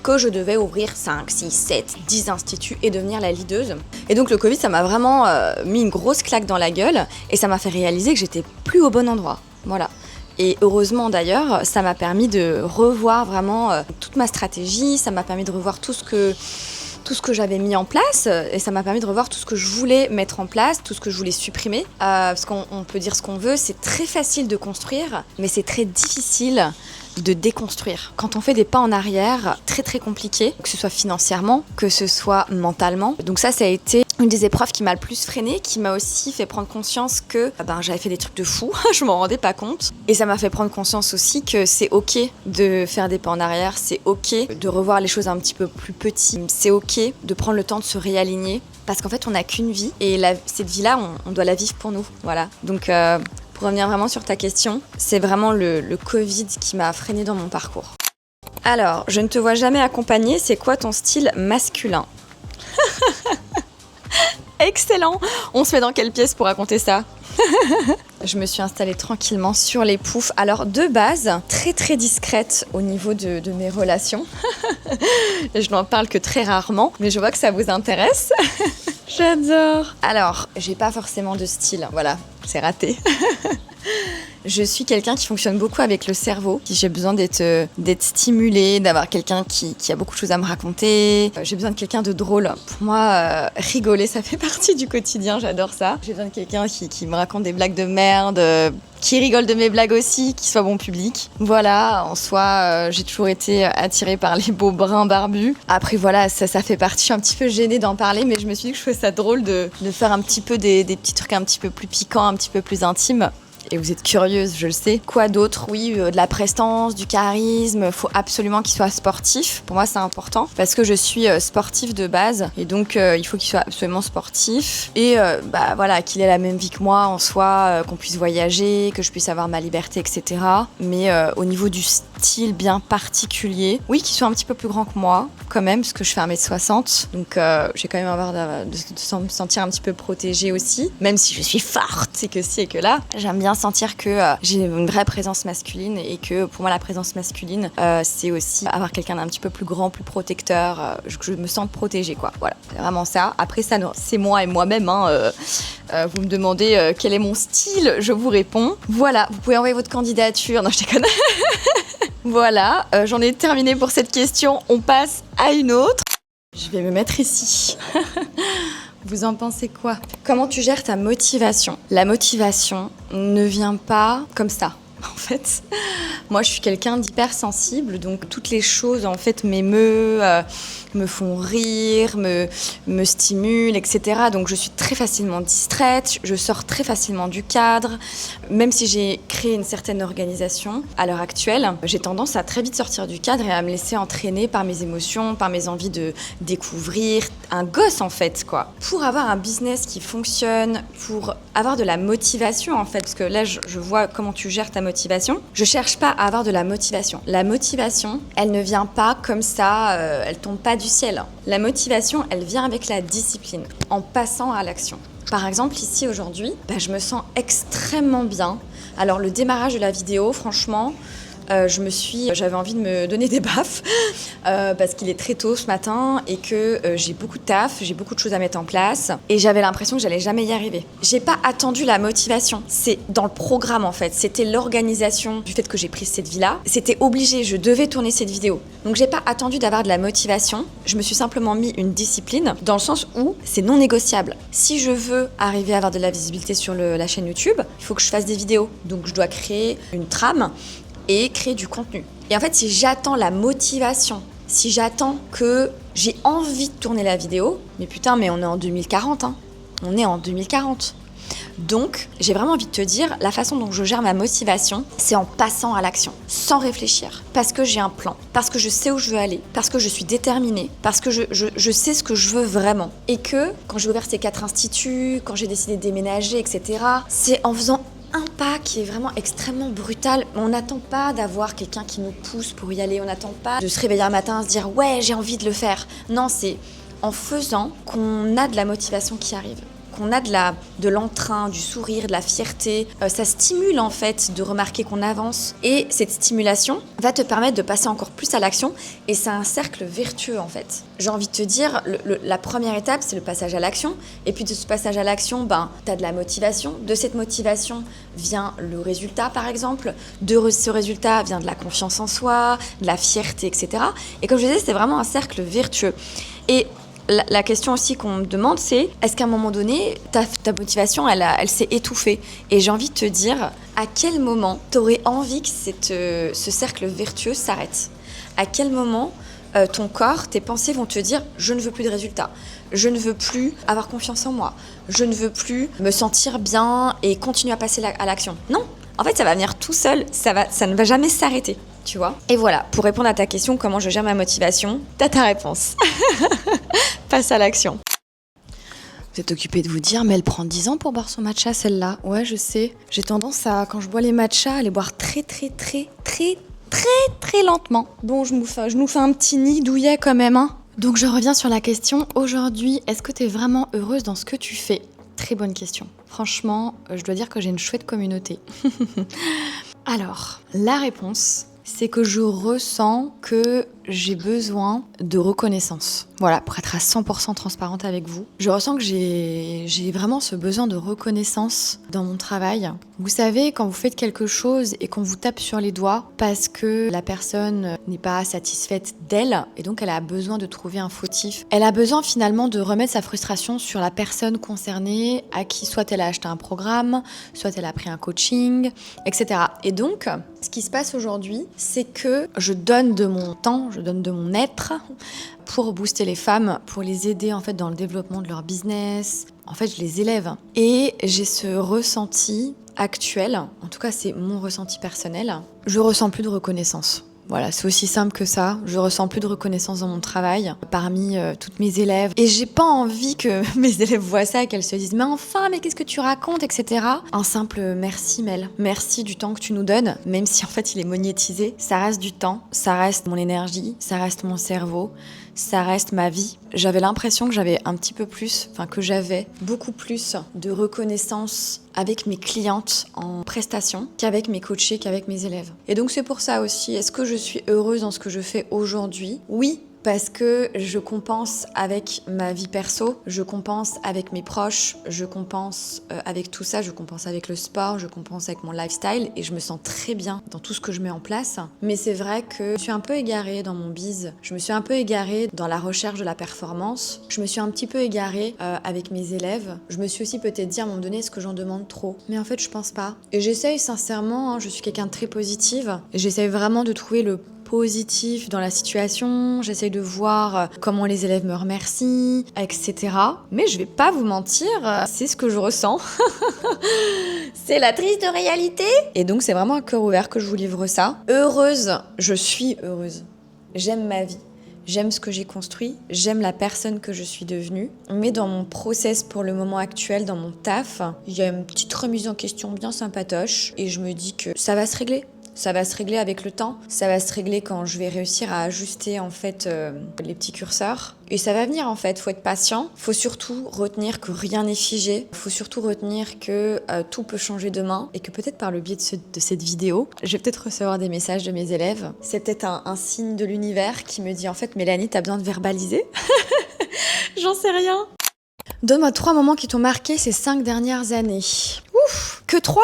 que je devais ouvrir 5, 6, 7, 10 instituts et devenir la leaduse. Et donc le Covid, ça m'a vraiment mis une grosse claque dans la gueule, et ça m'a fait réaliser que j'étais plus au bon endroit. Voilà. Et heureusement d'ailleurs, ça m'a permis de revoir vraiment toute ma stratégie, ça m'a permis de revoir tout ce que j'avais mis en place, et ça m'a permis de revoir tout ce que je voulais mettre en place, tout ce que je voulais supprimer. Parce qu'on peut dire ce qu'on veut, c'est très facile de construire, mais c'est très difficile de déconstruire. Quand on fait des pas en arrière, très très compliqué, que ce soit financièrement, que ce soit mentalement. Donc ça a été une des épreuves qui m'a le plus freinée, qui m'a aussi fait prendre conscience que j'avais fait des trucs de fou, je m'en rendais pas compte. Et ça m'a fait prendre conscience aussi que c'est ok de faire des pas en arrière, c'est ok de revoir les choses un petit peu plus petites, c'est ok de prendre le temps de se réaligner, parce qu'en fait on n'a qu'une vie, et cette vie-là, on doit la vivre pour nous. Voilà. Donc pour revenir vraiment sur ta question, c'est vraiment le Covid qui m'a freinée dans mon parcours. Alors, je ne te vois jamais accompagnée, c'est quoi ton style masculin? Excellent! On se met dans quelle pièce pour raconter ça? Je me suis installée tranquillement sur les poufs. Alors de base, très très discrète au niveau de mes relations. Et je n'en parle que très rarement, mais je vois que ça vous intéresse. J'adore! Alors, j'ai pas forcément de style, voilà, c'est raté. Je suis quelqu'un qui fonctionne beaucoup avec le cerveau. J'ai besoin d'être stimulée, d'avoir quelqu'un qui a beaucoup de choses à me raconter. J'ai besoin de quelqu'un de drôle. Pour moi, rigoler, ça fait partie du quotidien, j'adore ça. J'ai besoin de quelqu'un qui me raconte des blagues de merde, qui rigole de mes blagues aussi, qui soit bon public. Voilà, en soi, j'ai toujours été attirée par les beaux bruns barbus. Après, voilà, ça fait partie. Je suis un petit peu gênée d'en parler, mais je me suis dit que je trouvais ça drôle de faire un petit peu des petits trucs un petit peu plus piquants, un petit peu plus intimes. Et vous êtes curieuse, je le sais. Quoi d'autre? Oui, de la prestance, du charisme. Faut absolument qu'il soit sportif. Pour moi, c'est important parce que je suis sportive de base. Et donc, il faut qu'il soit absolument sportif. Et voilà, qu'il ait la même vie que moi en soi, qu'on puisse voyager, que je puisse avoir ma liberté, etc. Mais au niveau du style bien particulier, oui, qu'il soit un petit peu plus grand que moi, quand même, parce que je fais 1m60. Donc, j'ai quand même avoir de me sentir un petit peu protégée aussi. Même si je suis forte, c'est que si et que là. J'aime bien sentir que j'ai une vraie présence masculine, et que pour moi la présence masculine c'est aussi avoir quelqu'un d'un petit peu plus grand, plus protecteur, que je me sens protégée, quoi. Voilà, c'est vraiment ça. Après ça, c'est moi et moi-même, hein. Vous me demandez quel est mon style, je vous réponds. Voilà, vous pouvez envoyer votre candidature. Non, je déconne. Voilà, j'en ai terminé pour cette question, on passe à une autre. Je vais me mettre ici. Vous en pensez quoi? Comment tu gères ta motivation? La motivation ne vient pas comme ça. En fait, moi je suis quelqu'un d'hypersensible, donc toutes les choses en fait m'émeuvent, me font rire, me stimulent, etc. Donc je suis très facilement distraite, je sors très facilement du cadre. Même si j'ai créé une certaine organisation, à l'heure actuelle, j'ai tendance à très vite sortir du cadre et à me laisser entraîner par mes émotions, par mes envies de découvrir. Un gosse en fait, quoi. Pour avoir un business qui fonctionne, pour avoir de la motivation en fait, parce que là je vois comment tu gères ta motivation. Je cherche pas à avoir de la motivation. La motivation, elle ne vient pas comme ça, elle tombe pas du ciel. La motivation, elle vient avec la discipline, en passant à l'action. Par exemple, ici aujourd'hui, je me sens extrêmement bien. Alors le démarrage de la vidéo, franchement, j'avais envie de me donner des baffes parce qu'il est très tôt ce matin et que j'ai beaucoup de taf, j'ai beaucoup de choses à mettre en place et j'avais l'impression que j'allais jamais y arriver. J'ai pas attendu la motivation, c'est dans le programme en fait, c'était l'organisation du fait que j'ai pris cette vie-là, c'était obligé, je devais tourner cette vidéo. Donc j'ai pas attendu d'avoir de la motivation, je me suis simplement mis une discipline dans le sens où c'est non négociable. Si je veux arriver à avoir de la visibilité sur la chaîne YouTube, il faut que je fasse des vidéos. Donc je dois créer une trame et créer du contenu. Et en fait, si j'attends la motivation, si j'attends que j'ai envie de tourner la vidéo, mais putain, mais on est en 2040, hein. On est en 2040. Donc, j'ai vraiment envie de te dire, la façon dont je gère ma motivation, c'est en passant à l'action, sans réfléchir, parce que j'ai un plan, parce que je sais où je veux aller, parce que je suis déterminée, parce que je sais ce que je veux vraiment. Et que, quand j'ai ouvert ces 4 instituts, quand j'ai décidé de déménager, etc., c'est en faisant un pas qui est vraiment extrêmement brutal. On n'attend pas d'avoir quelqu'un qui nous pousse pour y aller, on n'attend pas de se réveiller un matin et se dire « ouais, j'ai envie de le faire ». Non, c'est en faisant qu'on a de la motivation qui arrive. Qu'on a de l'entrain, du sourire, de la fierté. Ça stimule en fait de remarquer qu'on avance. Et cette stimulation va te permettre de passer encore plus à l'action. Et c'est un cercle vertueux en fait. J'ai envie de te dire, la première étape, c'est le passage à l'action. Et puis de ce passage à l'action, tu as de la motivation. De cette motivation vient le résultat par exemple. De ce résultat vient de la confiance en soi, de la fierté, etc. Et comme je disais, c'est vraiment un cercle vertueux. Et la question aussi qu'on me demande, c'est est-ce qu'à un moment donné, ta motivation, elle s'est étouffée ? Et j'ai envie de te dire, à quel moment tu aurais envie que ce cercle vertueux s'arrête ? À quel moment ton corps, tes pensées vont te dire « je ne veux plus de résultats, je ne veux plus avoir confiance en moi, je ne veux plus me sentir bien et continuer à passer à l'action ». Non, en fait, ça va venir tout seul, ça ne va jamais s'arrêter. Tu vois ? Et voilà, pour répondre à ta question, comment je gère ma motivation, t'as ta réponse. Passe à l'action. Vous êtes occupé de vous dire, mais elle prend 10 ans pour boire son matcha, celle-là. Ouais, je sais. J'ai tendance à, quand je bois les matchas, à les boire très lentement. Bon, je nous fais un petit nid douillet quand même, hein. Donc je reviens sur la question, aujourd'hui, est-ce que t'es vraiment heureuse dans ce que tu fais ? Très bonne question. Franchement, je dois dire que j'ai une chouette communauté. Alors, la réponse, c'est que je ressens que j'ai besoin de reconnaissance. Voilà, pour être à 100% transparente avec vous. Je ressens que j'ai vraiment ce besoin de reconnaissance dans mon travail. Vous savez, quand vous faites quelque chose et qu'on vous tape sur les doigts parce que la personne n'est pas satisfaite d'elle et donc elle a besoin de trouver un fautif. Elle a besoin finalement de remettre sa frustration sur la personne concernée à qui soit elle a acheté un programme, soit elle a pris un coaching, etc. Et donc, ce qui se passe aujourd'hui, c'est que je donne de mon temps, je donne de mon être pour booster les femmes, pour les aider en fait dans le développement de leur business. En fait, je les élève. Et j'ai ce ressenti actuel, en tout cas c'est mon ressenti personnel, je ressens plus de reconnaissance. Voilà, c'est aussi simple que ça. Je ressens plus de reconnaissance dans mon travail parmi toutes mes élèves. Et j'ai pas envie que mes élèves voient ça et qu'elles se disent « Mais enfin, mais qu'est-ce que tu racontes ?» etc. Un simple « Merci Mel, merci du temps que tu nous donnes », même si en fait il est monétisé. Ça reste du temps, ça reste mon énergie, ça reste mon cerveau, ça reste ma vie. J'avais l'impression que j'avais un petit peu plus, que j'avais beaucoup plus de reconnaissance avec mes clientes en prestation qu'avec mes coachés, qu'avec mes élèves. Et donc c'est pour ça aussi, est-ce que je suis heureuse dans ce que je fais aujourd'hui ? Oui, parce que je compense avec ma vie perso, je compense avec mes proches, je compense avec tout ça, je compense avec le sport, je compense avec mon lifestyle et je me sens très bien dans tout ce que je mets en place. Mais c'est vrai que je suis un peu égarée dans mon biz, je me suis un peu égarée dans la recherche de la performance, je me suis un petit peu égarée avec mes élèves, je me suis aussi peut-être dit à un moment donné, est-ce que j'en demande trop ? Mais en fait, je pense pas. Et j'essaye sincèrement, je suis quelqu'un de très positive, et j'essaye vraiment de trouver le positif dans la situation, j'essaye de voir comment les élèves me remercient, etc. Mais je vais pas vous mentir, c'est ce que je ressens. C'est la triste réalité. Et donc c'est vraiment à cœur ouvert que je vous livre ça. Heureuse, je suis heureuse. J'aime ma vie. J'aime ce que j'ai construit, j'aime la personne que je suis devenue. Mais dans mon process pour le moment actuel, dans mon taf, il y a une petite remise en question bien sympatoche. Et je me dis que ça va se régler. Ça va se régler avec le temps. Ça va se régler quand je vais réussir à ajuster en fait les petits curseurs. Et ça va venir en fait, faut être patient. Faut surtout retenir que rien n'est figé. Faut surtout retenir que tout peut changer demain. Et que peut-être par le biais de cette vidéo, je vais peut-être recevoir des messages de mes élèves. C'est peut-être un signe de l'univers qui me dit en fait, Mélanie, t'as besoin de verbaliser. J'en sais rien. Donne-moi 3 moments qui t'ont marqué ces 5 dernières années. Ouf, que 3.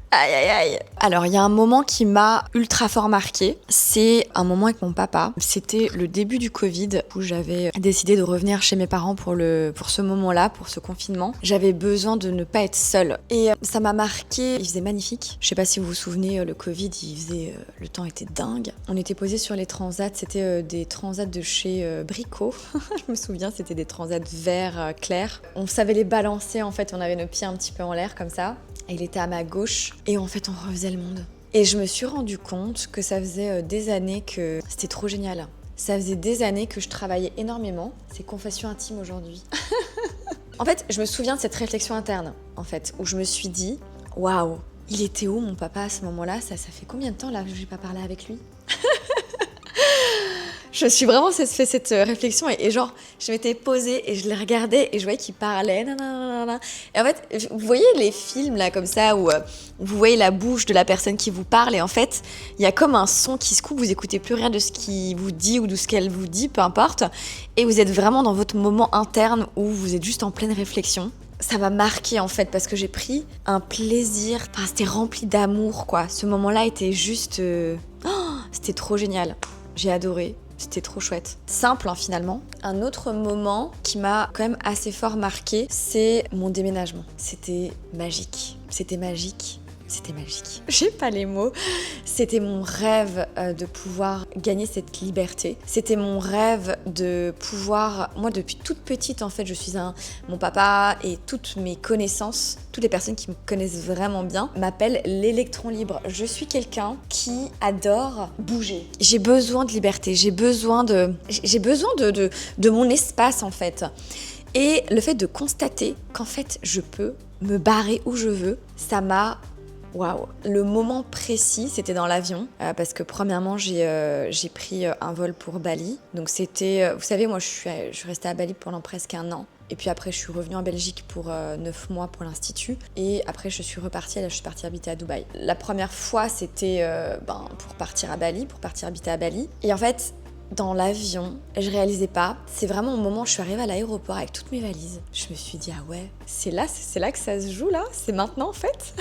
Aïe aïe aïe. Alors il y a un moment qui m'a ultra fort marqué, c'est un moment avec mon papa. C'était le début du Covid où j'avais décidé de revenir chez mes parents pour ce moment-là, pour ce confinement. J'avais besoin de ne pas être seule et ça m'a marqué. Il faisait magnifique. Je sais pas si vous vous souvenez, le Covid, le temps était dingue. On était posés sur les transats, c'était des transats de chez Brico. Je me souviens, c'était des transats verts clairs. On savait les balancer en fait, on avait nos pieds un petit peu en l'air comme ça. Et il était à ma gauche et en fait on refaisait le monde. Et je me suis rendu compte que ça faisait des années que c'était trop génial. Ça faisait des années que je travaillais énormément. C'est confession intime aujourd'hui. En fait, je me souviens de cette réflexion interne, en fait, où je me suis dit, waouh, il était où mon papa à ce moment-là ? Ça fait combien de temps là que je n'ai pas parlé avec lui ? Je me suis vraiment fait cette réflexion et genre, je m'étais posée et je les regardais et je voyais qu'ils parlaient. Nanana. Et en fait, vous voyez les films là comme ça où vous voyez la bouche de la personne qui vous parle et en fait, il y a comme un son qui se coupe, vous écoutez plus rien de ce qu'il vous dit ou de ce qu'elle vous dit, peu importe. Et vous êtes vraiment dans votre moment interne où vous êtes juste en pleine réflexion. Ça m'a marqué en fait parce que j'ai pris un plaisir, enfin c'était rempli d'amour quoi. Ce moment-là était juste... c'était trop génial, j'ai adoré. C'était trop chouette. Simple, hein, finalement. Un autre moment qui m'a quand même assez fort marqué, c'est mon déménagement. C'était magique. C'était magique. C'était magique. J'ai pas les mots. C'était mon rêve de pouvoir gagner cette liberté. C'était mon rêve de pouvoir... Moi, depuis toute petite, en fait, je suis mon papa et toutes mes connaissances, toutes les personnes qui me connaissent vraiment bien, m'appellent l'électron libre. Je suis quelqu'un qui adore bouger. J'ai besoin de liberté. J'ai besoin de mon espace, en fait. Et le fait de constater qu'en fait, je peux me barrer où je veux, ça m'a... Waouh. Le moment précis, c'était dans l'avion, parce que premièrement, j'ai pris un vol pour Bali. Donc c'était, vous savez, moi je suis restée à Bali pendant presque 1 an. Et puis après, je suis revenue en Belgique pour 9 mois pour l'Institut. Et après, je suis repartie, là je suis partie habiter à Dubaï. La première fois, c'était pour partir habiter à Bali. Et en fait, dans l'avion, je réalisais pas. C'est vraiment au moment où je suis arrivée à l'aéroport avec toutes mes valises. Je me suis dit, ah ouais, c'est là que ça se joue là. C'est maintenant en fait.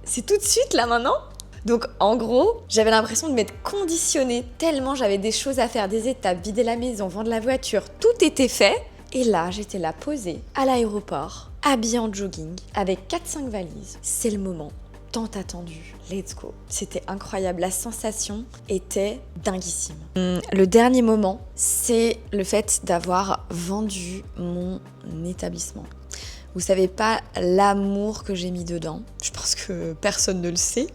C'est tout de suite là maintenant. Donc en gros, j'avais l'impression de m'être conditionnée tellement j'avais des choses à faire, des étapes, vider la maison, vendre la voiture, tout était fait. Et là, j'étais là posée à l'aéroport, habillée en jogging, avec 4-5 valises. C'est le moment tant attendu. Let's go. C'était incroyable. La sensation était dinguissime. Le dernier moment, c'est le fait d'avoir vendu mon établissement. Vous savez pas l'amour que j'ai mis dedans. Je pense que personne ne le sait.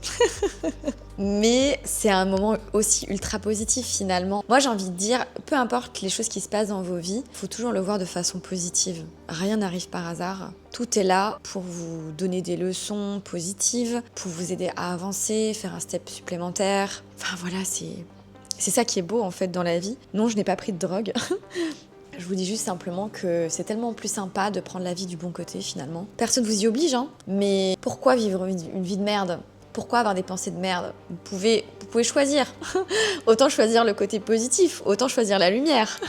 Mais c'est un moment aussi ultra positif finalement. Moi j'ai envie de dire, peu importe les choses qui se passent dans vos vies, il faut toujours le voir de façon positive. Rien n'arrive par hasard. Tout est là pour vous donner des leçons positives, pour vous aider à avancer, faire un step supplémentaire. Enfin voilà, c'est ça qui est beau en fait dans la vie. Non, je n'ai pas pris de drogue. Je vous dis juste simplement que c'est tellement plus sympa de prendre la vie du bon côté finalement. Personne vous y oblige, hein. Mais pourquoi vivre une vie de merde ? Pourquoi avoir des pensées de merde ? Vous pouvez choisir. Autant choisir le côté positif, autant choisir la lumière.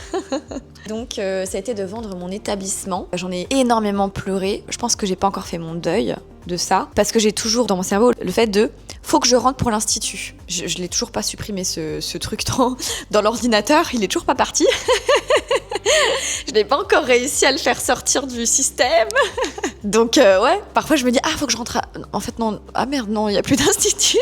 Donc ça a été de vendre mon établissement. J'en ai énormément pleuré. Je pense que j'ai pas encore fait mon deuil de ça. Parce que j'ai toujours dans mon cerveau le fait de faut que je rentre pour l'Institut. Je l'ai toujours pas supprimé ce truc dans l'ordinateur. Il est toujours pas parti. Je n'ai pas encore réussi à le faire sortir du système. Donc ouais, parfois je me dis ah faut que je rentre en fait non, ah merde non, il y a plus d'institut.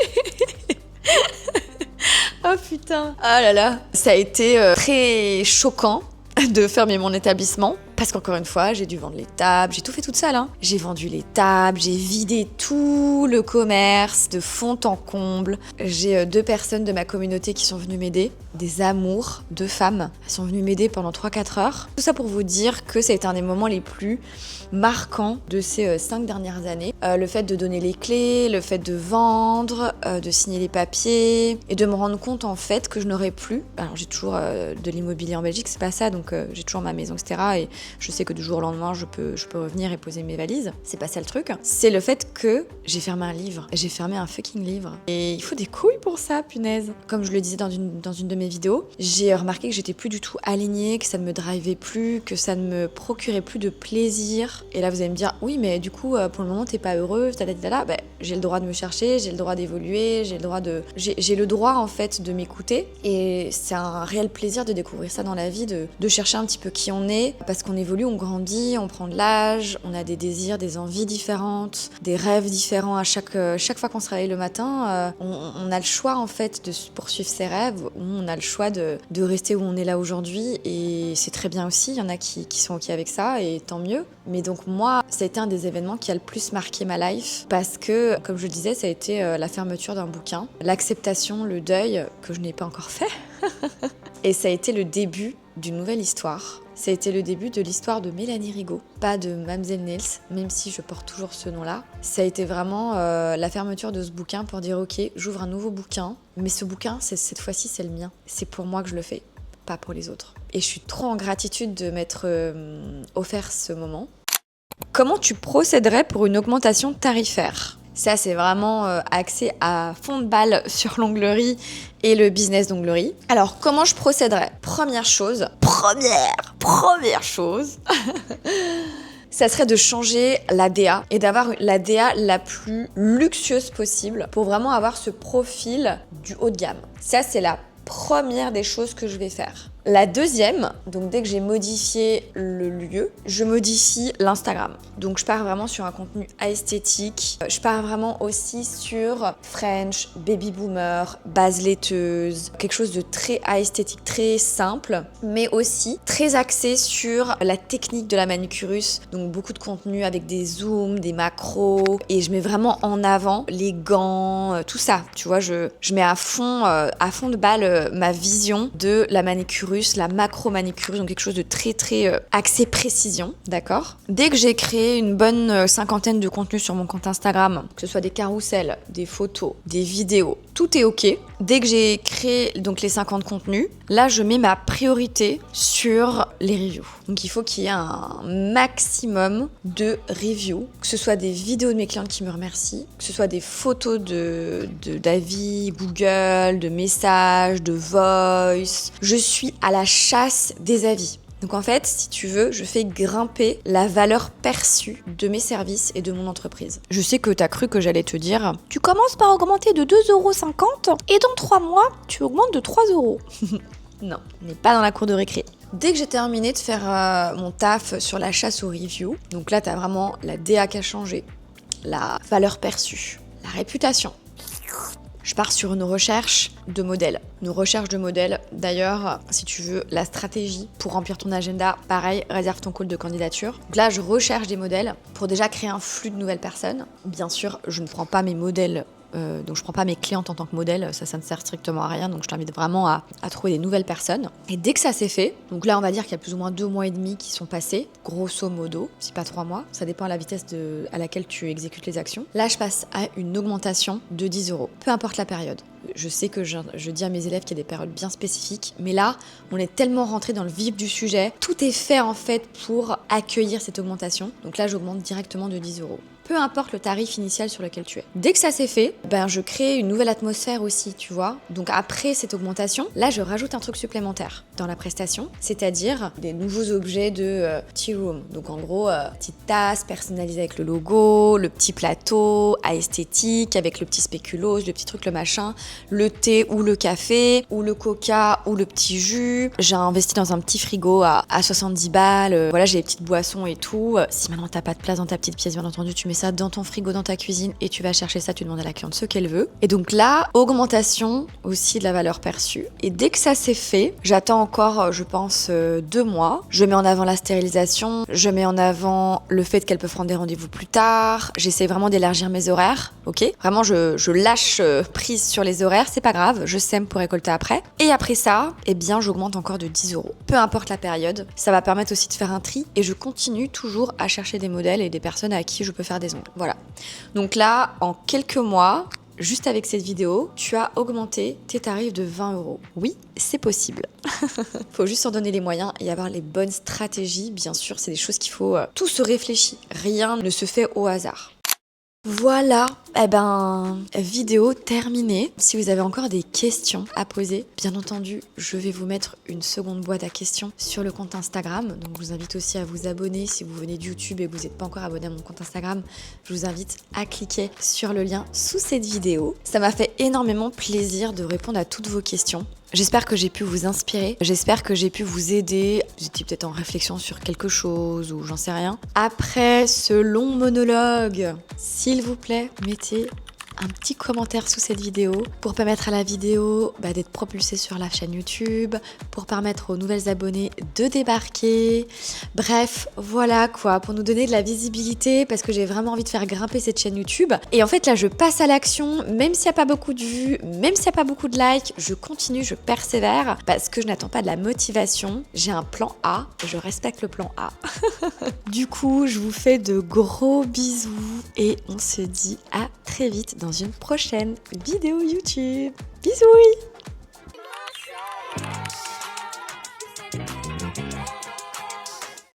Oh putain. Ah là là, ça a été très choquant de fermer mon établissement Parce qu'encore une fois, j'ai dû vendre les tables, j'ai tout fait toute seule. J'ai vendu les tables, j'ai vidé tout le commerce de fond en comble. J'ai 2 personnes de ma communauté qui sont venues m'aider, des amours, 2 femmes. Elles sont venues m'aider pendant 3-4 heures. Tout ça pour vous dire que ça a été un des moments les plus marquants de ces 5 dernières années. Le fait de donner les clés, le fait de vendre, de signer les papiers et de me rendre compte en fait que je n'aurais plus. Alors j'ai toujours de l'immobilier en Belgique, c'est pas ça, donc j'ai toujours ma maison, etc. Et je sais que du jour au lendemain, je peux revenir et poser mes valises. C'est pas ça le truc. C'est le fait que j'ai fermé un livre. J'ai fermé un fucking livre. Et il faut des couilles pour ça, punaise. Comme je le disais dans une de mes vidéos, j'ai remarqué que j'étais plus du tout alignée, que ça ne me drivait plus, que ça ne me procurait plus de plaisir. Et là, vous allez me dire, oui, mais du coup, pour le moment, t'es pas heureuse, ben, j'ai le droit de me chercher, j'ai le droit d'évoluer, j'ai le droit, en fait, de m'écouter. Et c'est un réel plaisir de découvrir ça dans la vie, de chercher un petit peu qui on est, parce qu'on évolue, on grandit, on prend de l'âge, on a des désirs, des envies différentes, des rêves différents à chaque fois qu'on se réveille le matin. On a le choix, en fait, de poursuivre ses rêves, ou on a le choix de rester où on est là aujourd'hui. Et c'est très bien aussi, il y en a qui sont OK avec ça, et tant mieux. Mais donc moi, ça a été un des événements qui a le plus marqué ma life parce que, comme je le disais, ça a été la fermeture d'un bouquin, l'acceptation, le deuil que je n'ai pas encore fait. Et ça a été le début d'une nouvelle histoire. Ça a été le début de l'histoire de Mélanie Rigaud, pas de Mamzelle Nails, même si je porte toujours ce nom-là. Ça a été vraiment la fermeture de ce bouquin pour dire ok, j'ouvre un nouveau bouquin, mais ce bouquin, cette fois-ci, c'est le mien. C'est pour moi que je le fais, pas pour les autres. Et je suis trop en gratitude de m'être offert ce moment. Comment tu procéderais pour une augmentation tarifaire ? Ça, c'est vraiment axé à fond de balle sur l'onglerie et le business d'onglerie. Alors, comment je procéderais ? Première chose, ça serait de changer la DA et d'avoir la DA la plus luxueuse possible pour vraiment avoir ce profil du haut de gamme. Ça, c'est la première des choses que je vais faire. La deuxième, donc dès que j'ai modifié le lieu, je modifie l'Instagram. Donc je pars vraiment sur un contenu esthétique. Je pars vraiment aussi sur French, baby boomer, base laiteuse, quelque chose de très esthétique, très simple, mais aussi très axé sur la technique de la manucurus. Donc beaucoup de contenu avec des zooms, des macros, et je mets vraiment en avant les gants, tout ça. Tu vois, je mets à fond de balle ma vision de la manucurus, la macro-manicurus, donc quelque chose de très très axé précision, d'accord ? Dès que j'ai créé une bonne cinquantaine de contenus sur mon compte Instagram, que ce soit des carousels, des photos, des vidéos, tout est ok. Dès que j'ai créé donc les 50 contenus, là je mets ma priorité sur les reviews. Donc il faut qu'il y ait un maximum de reviews, que ce soit des vidéos de mes clientes qui me remercient, que ce soit des photos d'avis Google, de messages, de voice. Je suis à la chasse des avis. Donc en fait, si tu veux, je fais grimper la valeur perçue de mes services et de mon entreprise. Je sais que t'as cru que j'allais te dire « Tu commences par augmenter de 2,50€ et dans 3 mois, tu augmentes de 3€. » Non, on n'est pas dans la cour de récré. Dès que j'ai terminé de faire mon taf sur la chasse aux reviews, donc là t'as vraiment la DA qui a changé, la valeur perçue, la réputation. Je pars sur une recherche de modèles. Une recherche de modèles. D'ailleurs, si tu veux la stratégie pour remplir ton agenda, pareil, réserve ton call de candidature. Donc là, je recherche des modèles pour déjà créer un flux de nouvelles personnes. Bien sûr, je ne prends pas mes modèles, donc je prends pas mes clientes en tant que modèle, ça ne sert strictement à rien, donc je t'invite vraiment à trouver des nouvelles personnes. Et dès que ça s'est fait, donc là on va dire qu'il y a plus ou moins 2 mois et demi qui sont passés, grosso modo, si pas 3 mois, ça dépend à la vitesse à laquelle tu exécutes les actions. Là je passe à une augmentation de 10€, peu importe la période. Je sais que je dis à mes élèves qu'il y a des périodes bien spécifiques, mais là, on est tellement rentré dans le vif du sujet, tout est fait en fait pour accueillir cette augmentation. Donc là, j'augmente directement de 10€. Peu importe le tarif initial sur lequel tu es. Dès que ça s'est fait, je crée une nouvelle atmosphère aussi, tu vois. Donc après cette augmentation, là, je rajoute un truc supplémentaire dans la prestation, c'est-à-dire des nouveaux objets de tea room. Donc en gros, petite tasse personnalisée avec le logo, le petit plateau esthétique avec le petit spéculoos, le petit truc, le machin, le thé ou le café, ou le coca ou le petit jus. J'ai investi dans un petit frigo à 70 balles. Voilà, j'ai des petites boissons et tout. Si maintenant t'as pas de place dans ta petite pièce, bien entendu, tu mets ça dans ton frigo, dans ta cuisine et tu vas chercher ça, tu demandes à la cliente ce qu'elle veut. Et donc là, augmentation aussi de la valeur perçue. Et dès que ça c'est fait, j'attends encore, je pense, 2 mois. Je mets en avant la stérilisation, je mets en avant le fait qu'elle peut prendre des rendez-vous plus tard. J'essaie vraiment d'élargir mes horaires, ok? Vraiment, je lâche prise sur les horaires, c'est pas grave, je sème pour récolter après. Et après ça, eh bien, j'augmente encore de 10 €. Peu importe la période, ça va permettre aussi de faire un tri et je continue toujours à chercher des modèles et des personnes à qui je peux faire des ongles. Voilà. Donc là, en quelques mois, juste avec cette vidéo, tu as augmenté tes tarifs de 20 €. Oui, c'est possible. Faut juste en donner les moyens et avoir les bonnes stratégies. Bien sûr, c'est des choses qu'il faut tout se réfléchir. Rien ne se fait au hasard. Voilà, vidéo terminée. Si vous avez encore des questions à poser, bien entendu, je vais vous mettre une seconde boîte à questions sur le compte Instagram. Donc je vous invite aussi à vous abonner. Si vous venez de YouTube et que vous n'êtes pas encore abonné à mon compte Instagram, je vous invite à cliquer sur le lien sous cette vidéo. Ça m'a fait énormément plaisir de répondre à toutes vos questions. J'espère que j'ai pu vous inspirer, j'espère que j'ai pu vous aider. Vous étiez peut-être en réflexion sur quelque chose ou j'en sais rien. Après ce long monologue, s'il vous plaît, mettez un petit commentaire sous cette vidéo pour permettre à la vidéo d'être propulsée sur la chaîne YouTube, pour permettre aux nouvelles abonnés de débarquer. Bref, voilà quoi, pour nous donner de la visibilité parce que j'ai vraiment envie de faire grimper cette chaîne YouTube. Et en fait là, je passe à l'action, même s'il n'y a pas beaucoup de vues, même s'il n'y a pas beaucoup de likes, je continue, je persévère parce que je n'attends pas de la motivation. J'ai un plan A, je respecte le plan A. Du coup, je vous fais de gros bisous et on se dit à très vite dans une prochaine vidéo YouTube. Bisous!